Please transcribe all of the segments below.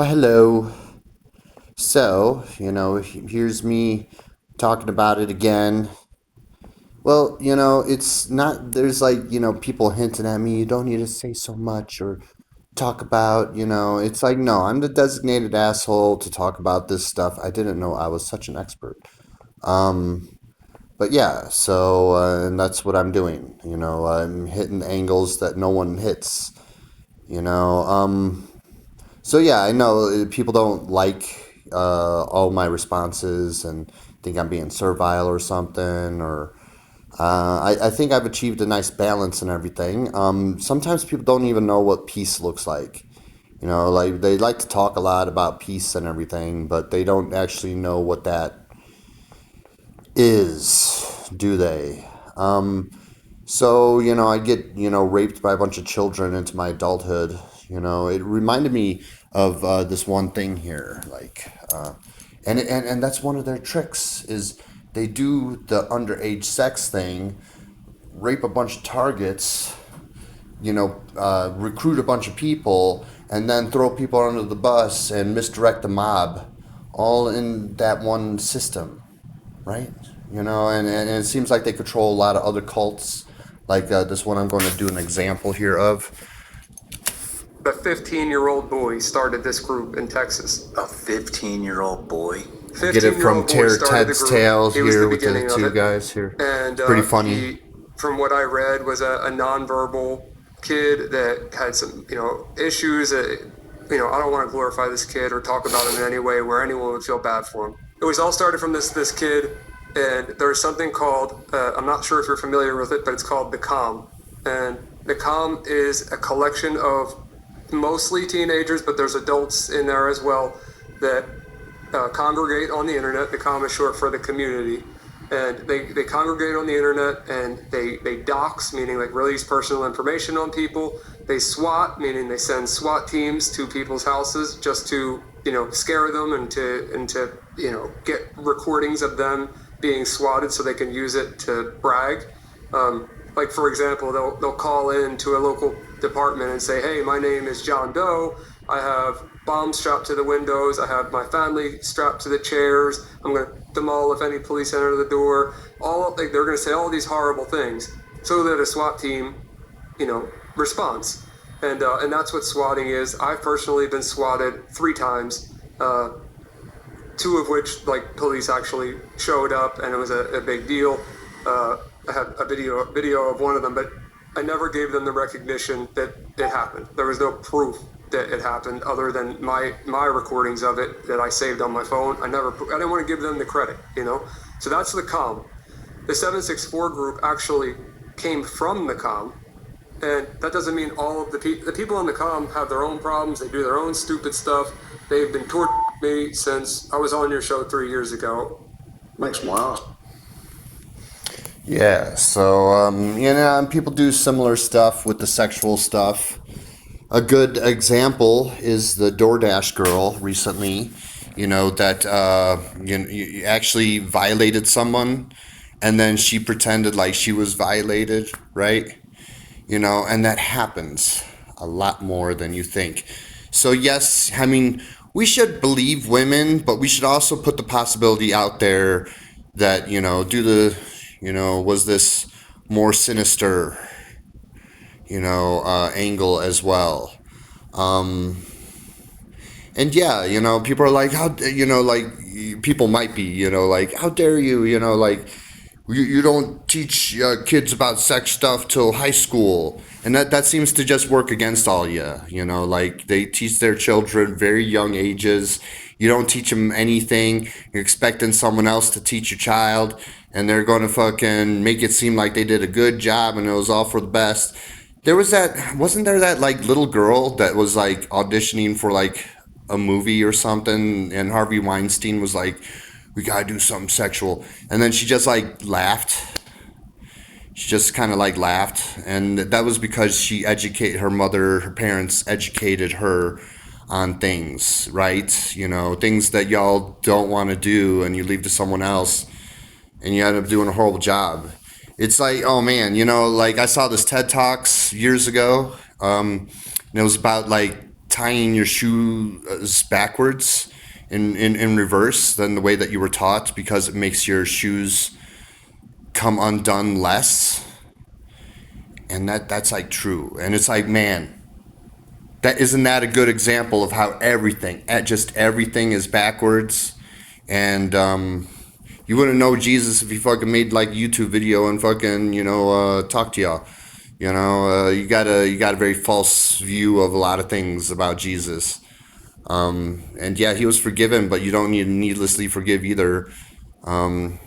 Well, hello. So, here's me talking about it again. Well, it's not, there's like, people hinting at me, you don't need to say so much or talk about, it's like, no, I'm the designated asshole to talk about this stuff. I didn't know I was such an expert. Um, but yeah, so, and that's what I'm doing. I'm hitting angles that no one hits, you know. So yeah, I know people don't like all my responses and think I'm being servile or something. Or I think I've achieved a nice balance and everything. Sometimes people don't even know what peace looks like. Like they like to talk a lot about peace and everything, but they don't actually know what that is, do they? So, I get, raped by a bunch of children into my adulthood. It reminded me of this one thing here. And that's one of their tricks is they do the underage sex thing, rape a bunch of targets, recruit a bunch of people, and then throw people under the bus and misdirect the mob all in that one system, right? And it seems like they control a lot of other cults, like this one I'm going to do an example here of. The 15-year-old boy started this group in Texas. A 15-year-old boy? Get it from 15-year-old boy Terror started the Ted's group. Tales He was here the with the beginning of two it. guys here. And Pretty funny. he, from what I read, was a nonverbal kid that had some, issues. I don't want to glorify this kid or talk about him in any way where anyone would feel bad for him. It was all started from this kid, and there's something called, I'm not sure if you're familiar with it, but it's called the Com. And the Com is a collection of mostly teenagers, but there's adults in there as well that congregate on the internet. The Com is short for the community. And they congregate on the internet and they dox, meaning like release personal information on people. They SWAT, meaning they send SWAT teams to people's houses just to, scare them and to get recordings of them being swatted so they can use it to brag. Like for example, they'll call in to a local department and say, hey, my name is John Doe. I have bombs strapped to the windows. I have my family strapped to the chairs. I'm going to demolish if any police enter the door. They're going to say all these horrible things so that a SWAT team, responds. And that's what swatting is. I've personally been swatted 3 times, 2 of which police actually showed up and it was a big deal. I had a video of one of them, but I never gave them the recognition that it happened. There was no proof that it happened other than my recordings of it that I saved on my phone. I didn't want to give them the credit, So that's the Com. The 764 group actually came from the Com, and that doesn't mean all of the people in the Com have their own problems. They do their own stupid stuff. They've been torturing me since I was on your show 3 years ago. Makes more eyes. Yeah, so, and people do similar stuff with the sexual stuff. A good example is the DoorDash girl recently, that you actually violated someone and then she pretended like she was violated, right? And that happens a lot more than you think. So, yes, I mean, we should believe women, but we should also put the possibility out there that, was this more sinister angle as well. And yeah, people are like, people might be, like, how dare you, you don't teach kids about sex stuff till high school. And that seems to just work against all you, like they teach their children very young ages. You don't teach them anything. You're expecting someone else to teach your child, and they're going to fucking make it seem like they did a good job and it was all for the best. Wasn't there that like little girl that was like auditioning for like a movie or something, and Harvey Weinstein was like, we gotta do something sexual, and then she just like laughed. She just kind of like laughed, and that was because her parents educated her on things, right? Things that y'all don't want to do, and you leave to someone else, and you end up doing a horrible job. It's like, oh man, like I saw this TED Talks years ago, and it was about like tying your shoes backwards in reverse than the way that you were taught because it makes your shoes come undone less. And that's like true. And it's like, man, that isn't that a good example of how just everything is backwards. And you wouldn't know Jesus if he fucking made like a YouTube video and fucking talk to y'all. You got a very false view of a lot of things about Jesus. And yeah, he was forgiven, but you don't need to needlessly forgive either. And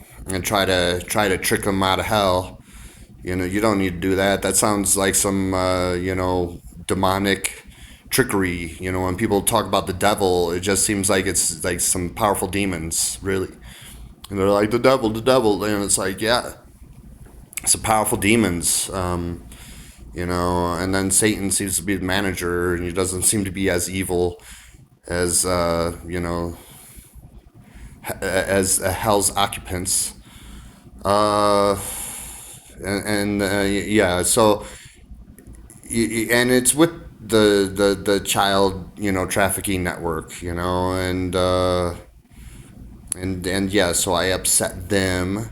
try to trick him out of hell. You don't need to do that. That sounds like some demonic trickery. When people talk about the devil, it just seems like it's like some powerful demons, really. And they're like the devil, and it's like, yeah, some powerful demons. And then Satan seems to be the manager, and he doesn't seem to be as evil as as hell's occupants. Uh, yeah, so and it's with the child trafficking network, and yeah, so I upset them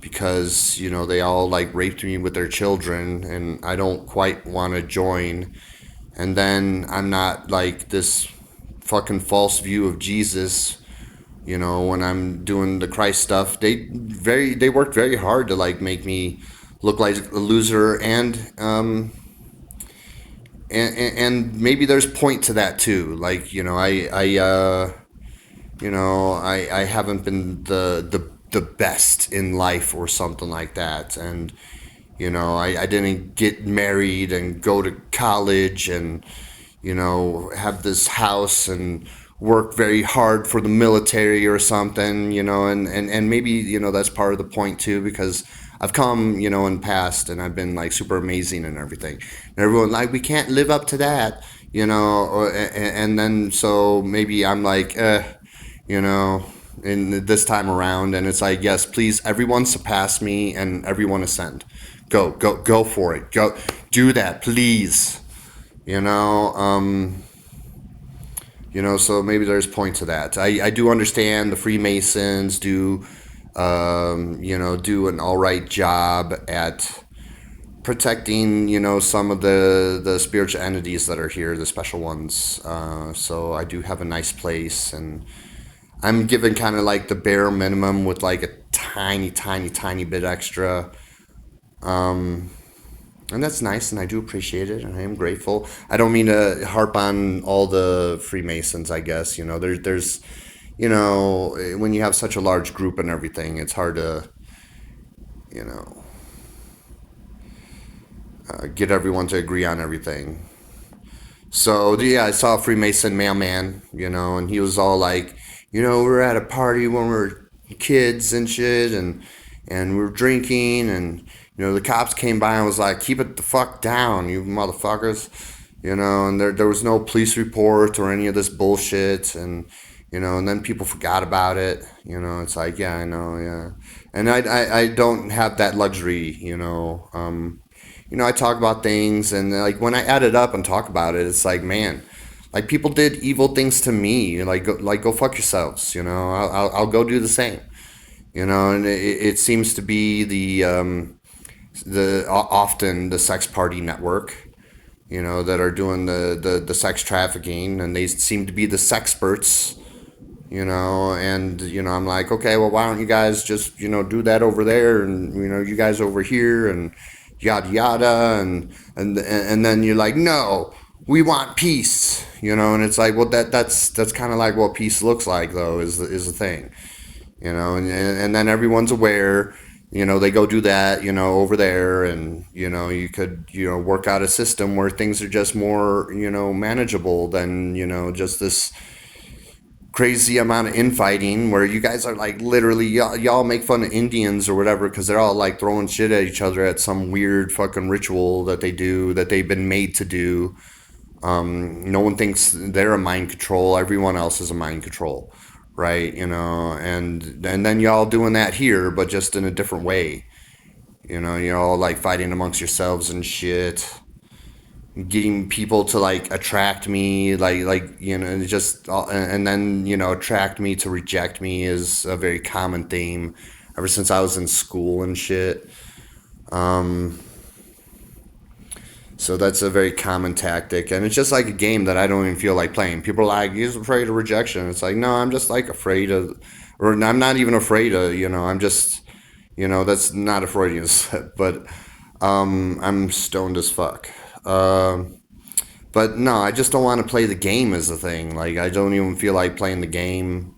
because they all like raped me with their children, and I don't quite want to join. And then I'm not like this fucking false view of Jesus. When I'm doing the Christ stuff, they worked very hard to like make me look like a loser, and maybe there's point to that too. Like I haven't been the best in life or something like that, and I didn't get married and go to college and have this house and work very hard for the military or something, and maybe, that's part of the point too, because I've come, in past and I've been like super amazing and everything. And everyone like, we can't live up to that, and then so maybe I'm like, you know, in this time around, and it's like, yes, please, everyone surpass me and everyone ascend. Go for it. Go do that, please. You know, um, so maybe there's point to that. I do understand the Freemasons do an all right job at protecting, some of the spiritual entities that are here, the special ones. So I do have a nice place, and I'm given kind of like the bare minimum with like a tiny, tiny, tiny bit extra. And that's nice, and I do appreciate it, and I am grateful. I don't mean to harp on all the Freemasons, I guess. There's when you have such a large group and everything, it's hard to, you know, get everyone to agree on everything. So yeah, I saw a Freemason mailman, and he was all like, we were at a party when we were kids and shit, and we were drinking, and the cops came by and was like, keep it the fuck down, you motherfuckers, and there was no police report or any of this bullshit, and then people forgot about it, it's like, yeah, I know, yeah, and I don't have that luxury, I talk about things, and like when I add it up and talk about it, it's like, man, like people did evil things to me, go fuck yourselves, I'll go do the same, and it seems to be the often the sex party network, that are doing the sex trafficking, and they seem to be the sexperts, and I'm like, okay, well, why don't you guys just do that over there, and you guys over here, and yada yada, and then you're like, no, we want peace, and it's like, well, that's kind of like what peace looks like, though, is the thing, and then everyone's aware, they go do that, over there, and you could work out a system where things are just more manageable than just this crazy amount of infighting where you guys are like literally y'all make fun of Indians or whatever because they're all like throwing shit at each other at some weird fucking ritual that they do, that they've been made to do. No one thinks they're a mind control. Everyone else is a mind control, right? And then y'all doing that here, but just in a different way. You're all like fighting amongst yourselves and shit. getting people to like attract me, just and then attract me to reject me is a very common theme ever since I was in school and shit. So that's a very common tactic, and it's just like a game that I don't even feel like playing. People are like, "He's afraid of rejection." It's like, no, I'm just like afraid of, or I'm not even afraid of. I'm just, that's not a Freudian slip, but I'm stoned as fuck. But no, I just don't want to play the game as a thing. Like, I don't even feel like playing the game.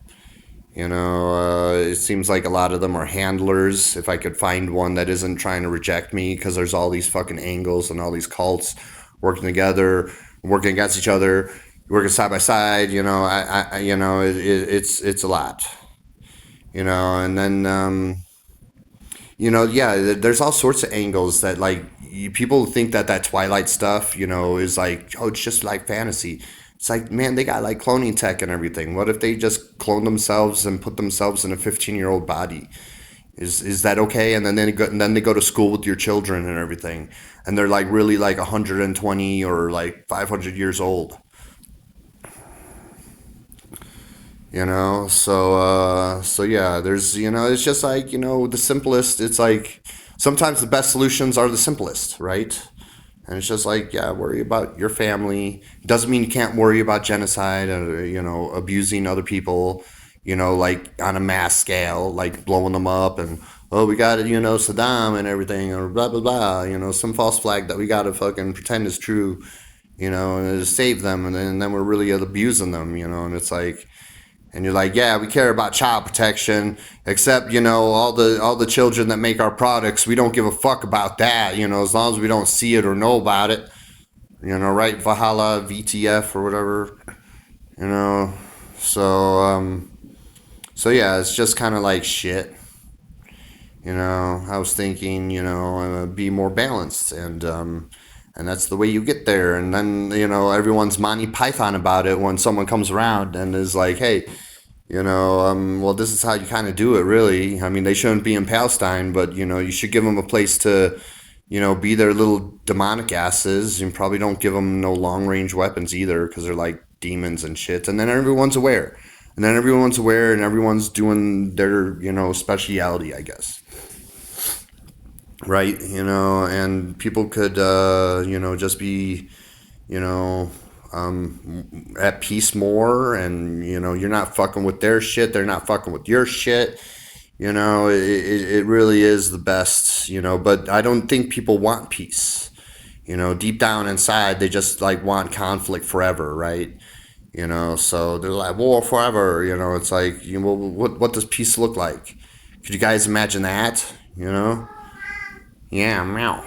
It seems like a lot of them are handlers. If I could find one that isn't trying to reject me, because there's all these fucking angles and all these cults working together, working against each other, working side by side. It's a lot. And then yeah, there's all sorts of angles that like people think that Twilight stuff, is like, oh, it's just like fantasy. It's like, man, they got like cloning tech and everything. What if they just clone themselves and put themselves in a 15-year-old body? Is that okay? And then they go to school with your children and everything, and they're like really like 120 or like 500 years old. So yeah, there's it's just like the simplest. It's like sometimes the best solutions are the simplest, right? And it's just like, yeah, worry about your family. Doesn't mean you can't worry about genocide or abusing other people, like on a mass scale, like blowing them up and, oh, we got Saddam and everything, or blah blah blah, some false flag that we got to fucking pretend is true, and to save them, and then we're really abusing them, and it's like, and you're like, yeah, we care about child protection, except all the children that make our products, we don't give a fuck about that. As long as we don't see it or know about it. Right? Valhalla, VTF or whatever. You know. So so yeah, it's just kind of like shit. I was thinking, be more balanced, and that's the way you get there. And then everyone's Monty Python about it when someone comes around and is like, hey, well, this is how you kind of do it, really. I mean, they shouldn't be in Palestine, but you should give them a place to be their little demonic asses. You probably don't give them no long range weapons either, because they're like demons and shit. And then everyone's aware. And then everyone's aware, and everyone's doing their speciality, I guess. Right? And people could just be at peace more, and you're not fucking with their shit, they're not fucking with your shit. It really is the best. But I don't think people want peace. Deep down inside, they just like want conflict forever, right? So they're like, war forever. It's like, well, what does peace look like? Could you guys imagine that? Yeah, meow,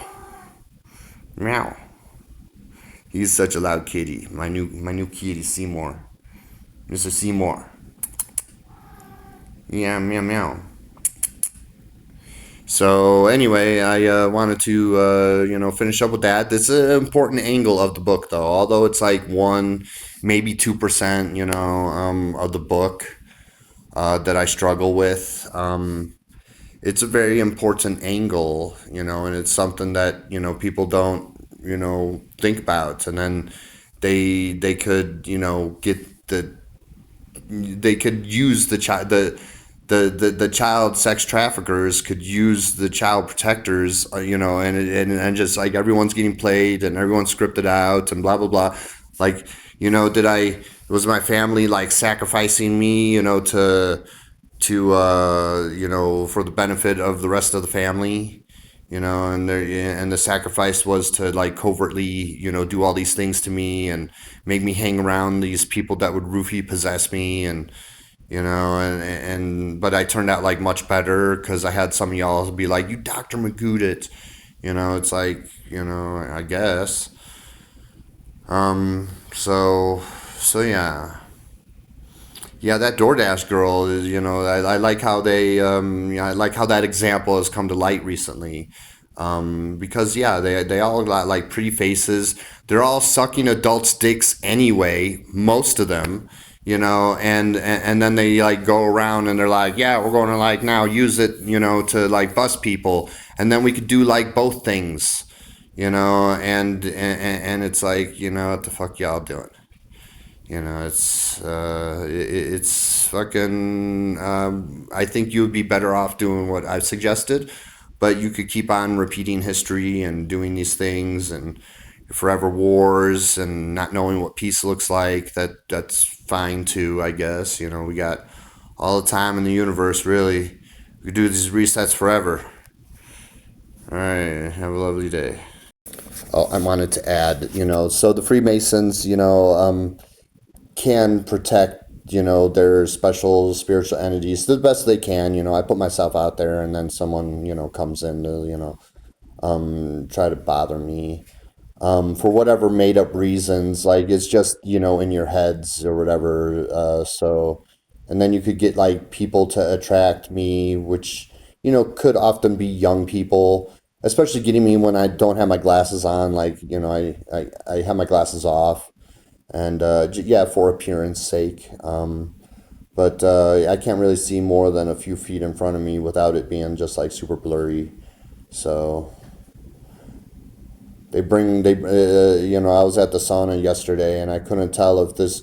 meow. He's such a loud kitty. My new kitty, Seymour, Mr. Seymour. Yeah, meow, meow. So anyway, I wanted to finish up with that. This is an important angle of the book, though. Although it's like 1, maybe 2%, of the book that I struggle with. It's a very important angle, and it's something that people don't think about, and then they could get they could use the child the child sex traffickers could use the child protectors, and just like everyone's getting played and everyone's scripted out and blah blah blah. Like, was my family like sacrificing me, to for the benefit of the rest of the family, and the sacrifice was to like covertly do all these things to me and make me hang around these people that would roofie possess me, and but I turned out like much better, because I had some of y'all be like, you Dr. Magoo it. It's like, I guess. So yeah. Yeah, that DoorDash girl is, I like how I like how that example has come to light recently. Because yeah, they all got like pretty faces. They're all sucking adults' dicks anyway, most of them, and then they like go around and they're like, yeah, we're going to like now use it, to like bust people, and then we could do like both things. and it's like, what the fuck y'all doing? It's fucking. I think you would be better off doing what I've suggested, but you could keep on repeating history and doing these things and forever wars and not knowing what peace looks like. That's fine too, I guess. We got all the time in the universe, really. We could do these resets forever. All right, have a lovely day. Oh, I wanted to add, so the Freemasons, can protect their special spiritual entities the best they can. I put myself out there, and then someone comes in to try to bother me for whatever made up reasons. Like it's just in your heads or whatever. So and then you could get like people to attract me, which could often be young people, especially getting me when I don't have my glasses on. Like I have my glasses off, and yeah, for appearance sake. But I can't really see more than a few feet in front of me without it being just like super blurry. So I was at the sauna yesterday, and I couldn't tell if this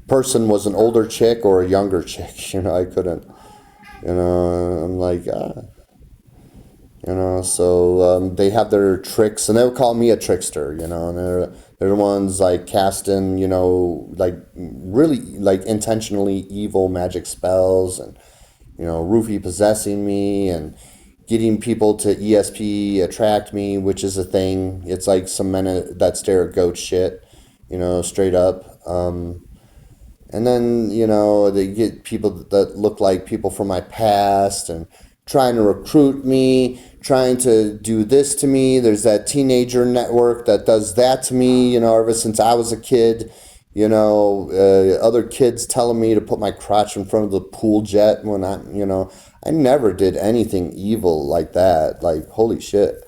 person was an older chick or a younger chick. I couldn't. I'm like, so they have their tricks, and they would call me a trickster, and they're the ones like casting, like really like intentionally evil magic spells, and Roofy possessing me, and getting people to ESP attract me, which is a thing. It's like some men that stare at goat shit, straight up. And then, they get people that look like people from my past and trying to recruit me, trying to do this to me. There's that teenager network that does that to me, ever since I was a kid. Other kids telling me to put my crotch in front of the pool jet when I never did anything evil like that. Like, holy shit.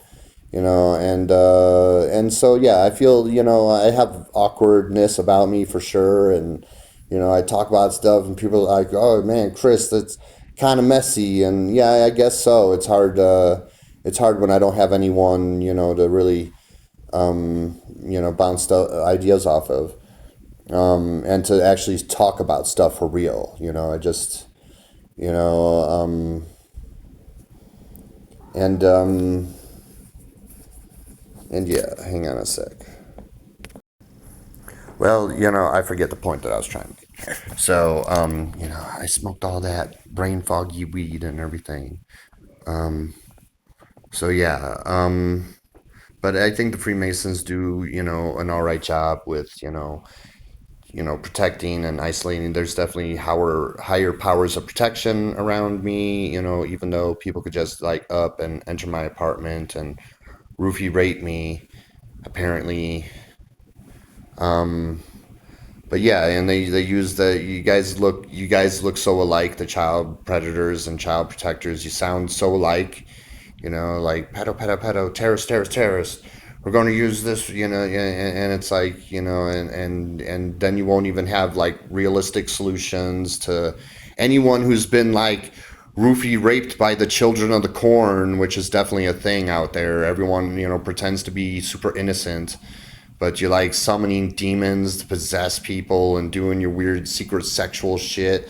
And so yeah, I feel I have awkwardness about me for sure, and I talk about stuff, and people are like, "Oh man, Chris, that's kind of messy," and yeah, I guess so. It's hard when I don't have anyone to really bounce ideas off of, and to actually talk about stuff for real. I just you know and and yeah, hang on a sec. Well, I forget the point that I was trying to make here. So, I smoked all that brain foggy weed and everything. So yeah, but I think the Freemasons do, an all right job with, protecting and isolating. There's definitely higher powers of protection around me, even though people could just like up and enter my apartment and roofie rape me, apparently. But yeah, and they use the you guys look so alike, the child predators and child protectors. You sound so alike, like pedo, terrorist. We're going to use this, and it's like, and then you won't even have like realistic solutions to anyone who's been like roofie raped by the children of the corn, which is definitely a thing out there. Everyone, pretends to be super innocent, but you're like summoning demons to possess people and doing your weird secret sexual shit.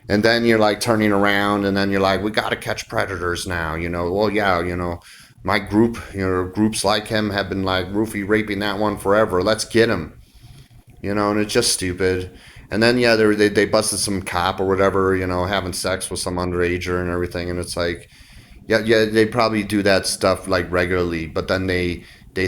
And then you're like turning around, and then you're like, we gotta catch predators now, Well, yeah, my group, groups like him have been like roofie raping that one forever. Let's get him, and it's just stupid. And then yeah, they busted some cop or whatever, having sex with some underager and everything, and it's like, yeah, they probably do that stuff like regularly, but then they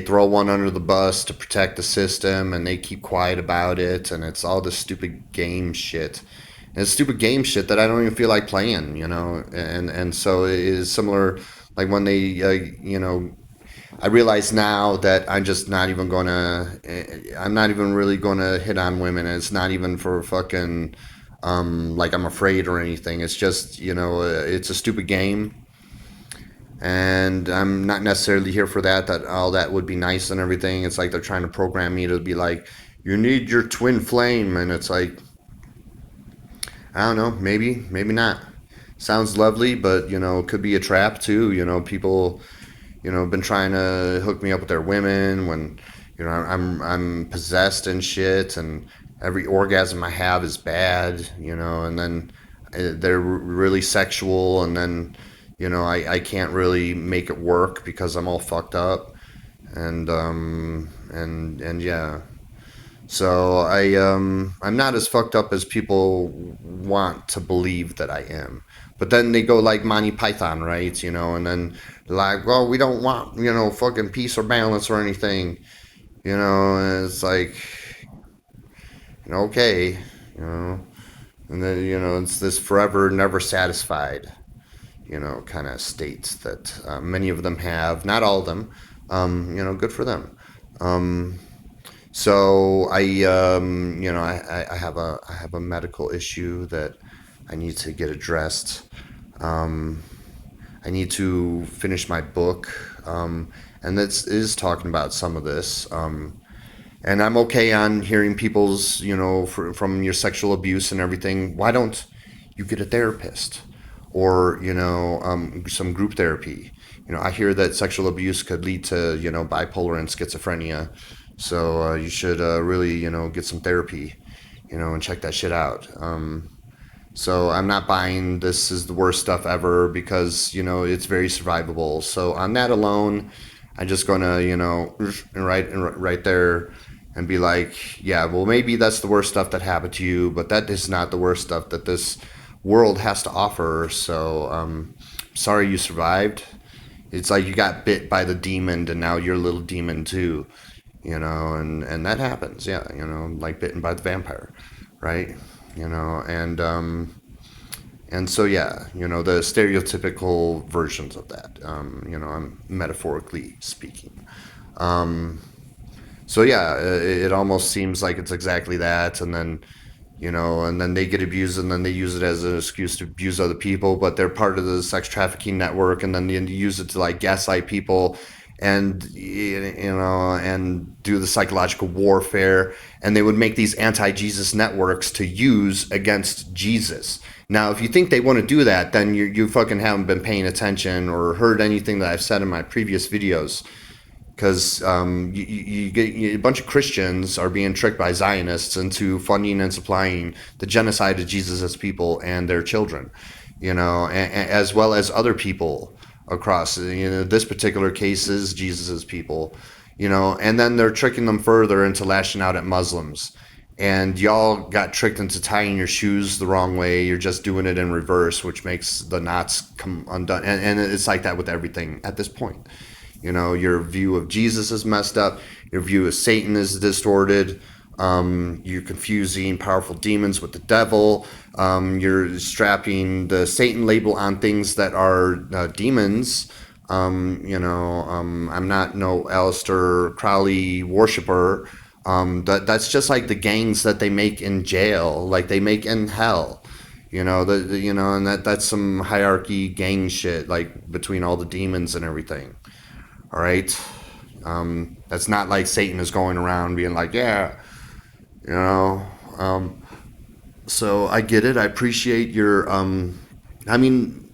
throw one under the bus to protect the system, and they keep quiet about it, and it's all this stupid game shit. And it's stupid game shit that I don't even feel like playing, and so it is similar, like when they, I realize now that I'm not even really gonna hit on women, and it's not even for fucking, like I'm afraid or anything. It's just, it's a stupid game, and I'm not necessarily here for that. That all that would be nice and everything. It's like they're trying to program me to be like, you need your twin flame, and it's like, I don't know, maybe not. Sounds lovely, but it could be a trap too. People, been trying to hook me up with their women when, I'm possessed and shit, and every orgasm I have is bad, and then they're really sexual, and then, I can't really make it work because I'm all fucked up, and yeah. So I'm not as fucked up as people want to believe that I am. But then they go like Monty Python, right? And then like, well, we don't want, fucking peace or balance or anything, and it's like, okay, you know, and then, it's this forever never satisfied, kind of states that many of them have, not all of them, good for them. So I have a medical issue that I need to get addressed. I need to finish my book, and this is talking about some of this. And I'm okay on hearing people's, from your sexual abuse and everything. Why don't you get a therapist or, some group therapy? I hear that sexual abuse could lead to, bipolar and schizophrenia. So you should really, get some therapy, and check that shit out. So I'm not buying this is the worst stuff ever because, it's very survivable. So on that alone, I'm just gonna, right there and be like, yeah, well, maybe that's the worst stuff that happened to you, but that is not the worst stuff that this world has to offer. So sorry you survived. It's like you got bit by the demon and now you're a little demon too, and that happens. Yeah, like bitten by the vampire, right? And so yeah, the stereotypical versions of that. I'm metaphorically speaking. So yeah, it almost seems like it's exactly that, and then they get abused, and then they use it as an excuse to abuse other people, but they're part of the sex trafficking network, and then they use it to like gaslight people, and do the psychological warfare, and they would make these anti-Jesus networks to use against Jesus. Now, if you think they want to do that, then you fucking haven't been paying attention or heard anything that I've said in my previous videos, because you get a bunch of Christians are being tricked by Zionists into funding and supplying the genocide of Jesus' people and their children, as well as other people across. This particular case is Jesus' people, and then they're tricking them further into lashing out at Muslims. And y'all got tricked into tying your shoes the wrong way. You're just doing it in reverse, which makes the knots come undone. And it's like that with everything at this point. Your view of Jesus is messed up. Your view of Satan is distorted. You're confusing powerful demons with the devil. You're strapping the Satan label on things that are demons. I'm not no Aleister Crowley worshiper. That's just like the gangs that they make in jail, like they make in hell. And that's some hierarchy gang shit, like between all the demons and everything. All right. That's not like Satan is going around being like, yeah, you know. So I get it. I appreciate your. I mean,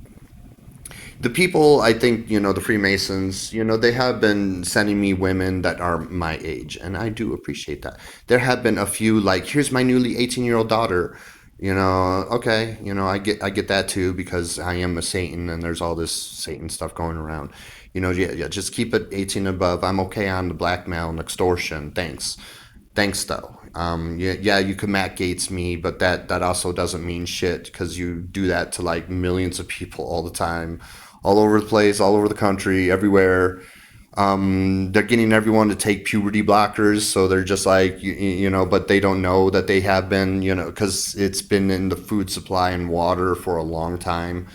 the people. I think the Freemasons. They have been sending me women that are my age, and I do appreciate that. There have been a few like, here's my newly 18-year-old daughter. Okay. I get that too because I am a Satan, and there's all this Satan stuff going around. Yeah, just keep it 18 and above. I'm okay on the blackmail and extortion. Thanks though. Yeah, you can Matt Gates me, but that also doesn't mean shit because you do that to like millions of people all the time, all over the place, all over the country, everywhere. They're getting everyone to take puberty blockers, so they're just like, but they don't know that they have been, because it's been in the food supply and water for a long time.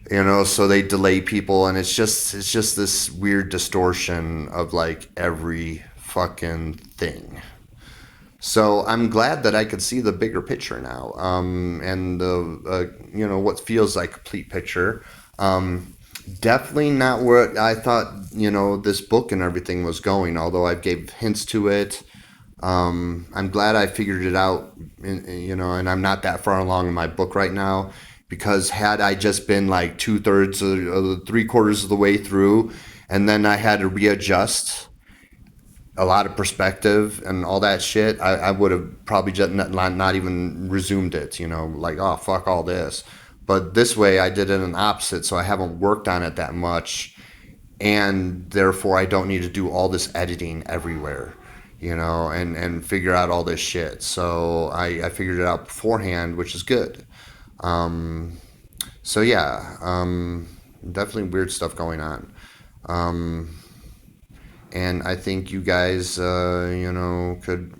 So they delay people, and it's just this weird distortion of like every fucking thing. So I'm glad that I could see the bigger picture now, and the what feels like a complete picture. Definitely not where I thought this book and everything was going. Although I gave hints to it, I'm glad I figured it out. And I'm not that far along in my book right now. because had I just been like 2/3 or 3/4 of the way through, and then I had to readjust a lot of perspective and all that shit, I would have probably just not even resumed it, like, oh, fuck all this. But this way, I did it in opposite, so I haven't worked on it that much, and therefore I don't need to do all this editing everywhere, and figure out all this shit. So I figured it out beforehand, which is good. So yeah, definitely weird stuff going on. And I think you guys, could,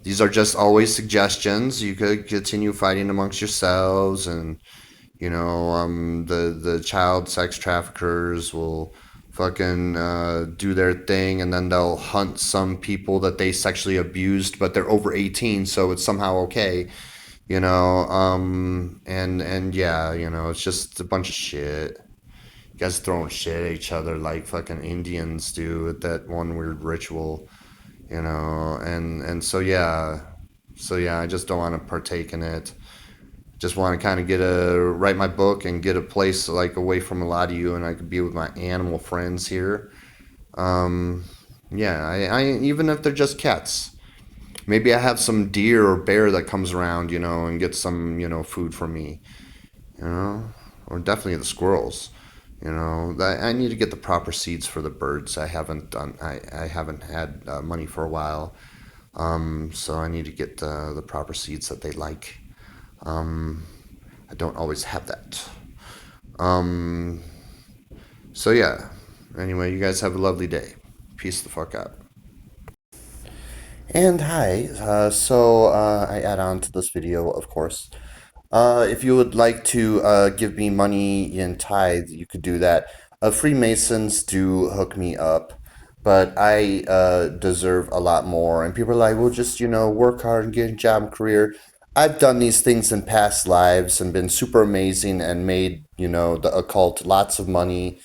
these are just always suggestions. You could continue fighting amongst yourselves, and the child sex traffickers will fucking do their thing, and then they'll hunt some people that they sexually abused, but they're over 18, so it's somehow okay. And yeah, it's just a bunch of shit. You guys throwing shit at each other like fucking Indians do at that one weird ritual, and so yeah, I just don't want to partake in it. Just want to kind of write my book and get a place like away from a lot of you, and I could be with my animal friends here. Yeah, I even if they're just cats. Maybe I have some deer or bear that comes around, and gets some, food for me, or definitely the squirrels. I need to get the proper seeds for the birds. I haven't had money for a while, so I need to get the proper seeds that they like. I don't always have that. So yeah. Anyway, you guys have a lovely day. Peace the fuck out. And hi, I add on to this video, of course. If you would like to give me money in tithe, you could do that. Freemasons do hook me up, but I deserve a lot more. And people are like, well, just, work hard and get a job and career. I've done these things in past lives and been super amazing and made, the occult lots of money.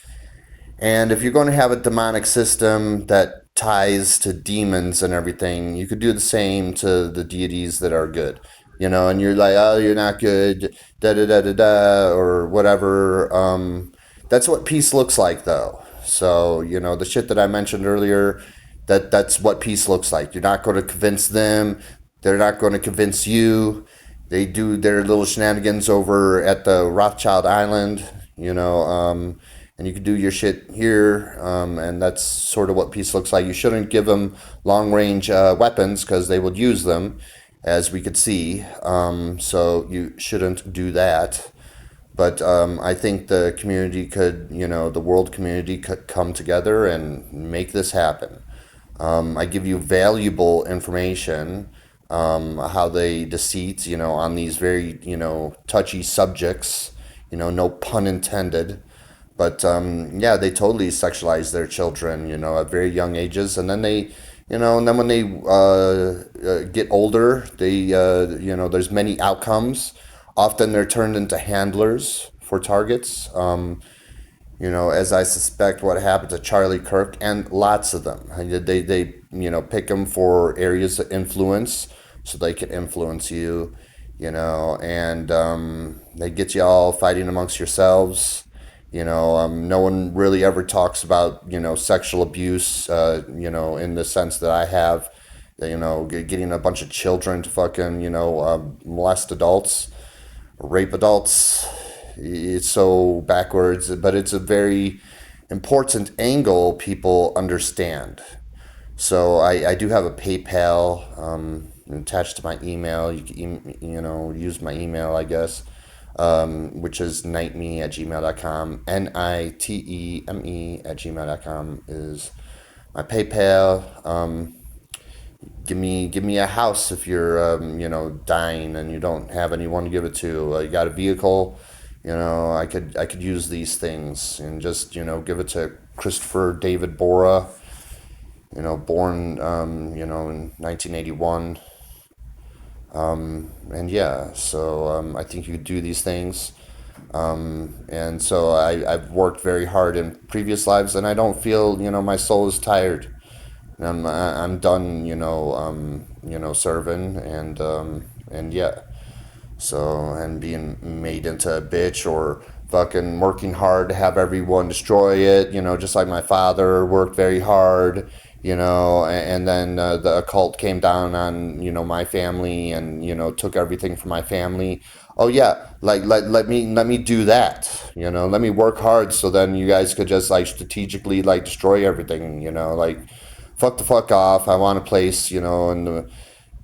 And if you're going to have a demonic system that ties to demons and everything, you could do the same to the deities that are good. And you're like, oh, you're not good, da da da da da, or whatever. That's what peace looks like, though. So, the shit that I mentioned earlier, that's what peace looks like. You're not going to convince them. They're not going to convince you. They do their little shenanigans over at the Rothschild Island, and you can do your shit here, and that's sort of what peace looks like. You shouldn't give them long range weapons because they would use them, as we could see. So you shouldn't do that. But I think the community could, the world community could come together and make this happen. I give you valuable information, how they deceit, on these very, touchy subjects, no pun intended. But yeah, they totally sexualize their children, at very young ages, and then and then when they get older, there's many outcomes. Often they're turned into handlers for targets. As I suspect what happened to Charlie Kirk and lots of them. They pick them for areas of influence so they can influence you, and they get you all fighting amongst yourselves. No one really ever talks about, sexual abuse, in the sense that I have, getting a bunch of children to fucking, molest adults, rape adults. It's so backwards, but it's a very important angle people understand. So I do have a PayPal attached to my email. You can, use my email, I guess, which is nightme@gmail.com. NITEME@gmail.com is my PayPal. Give me a house if you're dying and you don't have anyone to give it to. You got a vehicle, I could use these things, and just give it to Christopher David Bora, born in 1981. And yeah, so I think you could do these things. And so I've worked very hard in previous lives, and I don't feel my soul is tired. I'm done, serving, and yeah. So, and being made into a bitch or fucking working hard to have everyone destroy it, just like my father worked very hard, and then the occult came down on, my family and, took everything from my family. Oh yeah, like let me do that, let me work hard so then you guys could just like strategically like destroy everything, like fuck the fuck off. I want a place, in the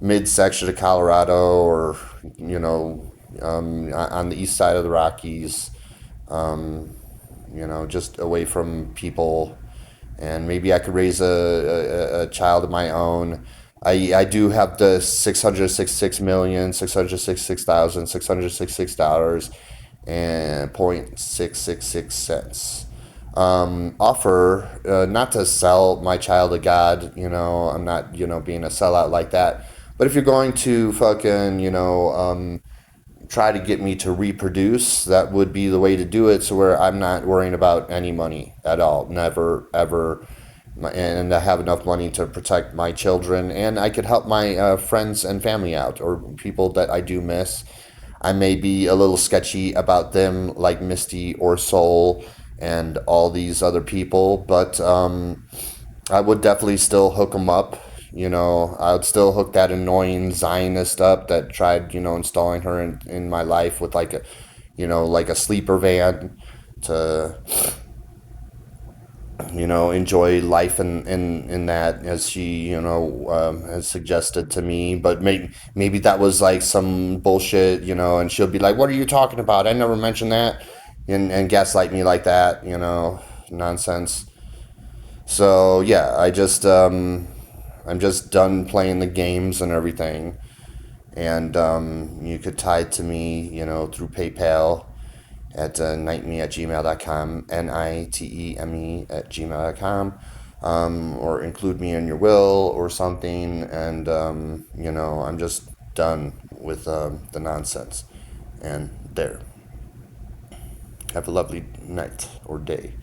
midsection of Colorado or on the east side of the Rockies, just away from people, and maybe I could raise a child of my own. I do have the 666,666,666 and .666 cents offer, not to sell my child to God. I'm not being a sellout like that. But if you're going to fucking try to get me to reproduce, that would be the way to do it. So where I'm not worrying about any money at all, never ever, and I have enough money to protect my children, and I could help my friends and family out, or people that I do miss. I may be a little sketchy about them, like Misty or Soul and all these other people, but I would definitely still hook them up. I would still hook that annoying Zionist up that tried, installing her in my life with like like a sleeper van to, enjoy life in that, as she, has suggested to me. But maybe that was like some bullshit, and she'll be like, "What are you talking about? I never mentioned that," and gaslight me like that, nonsense. So yeah, I'm just done playing the games and everything. And you could tie it to me, through PayPal at nightme@gmail.com, NITEME@gmail.com, or include me in your will or something. And I'm just done with the nonsense. And there. Have a lovely night or day.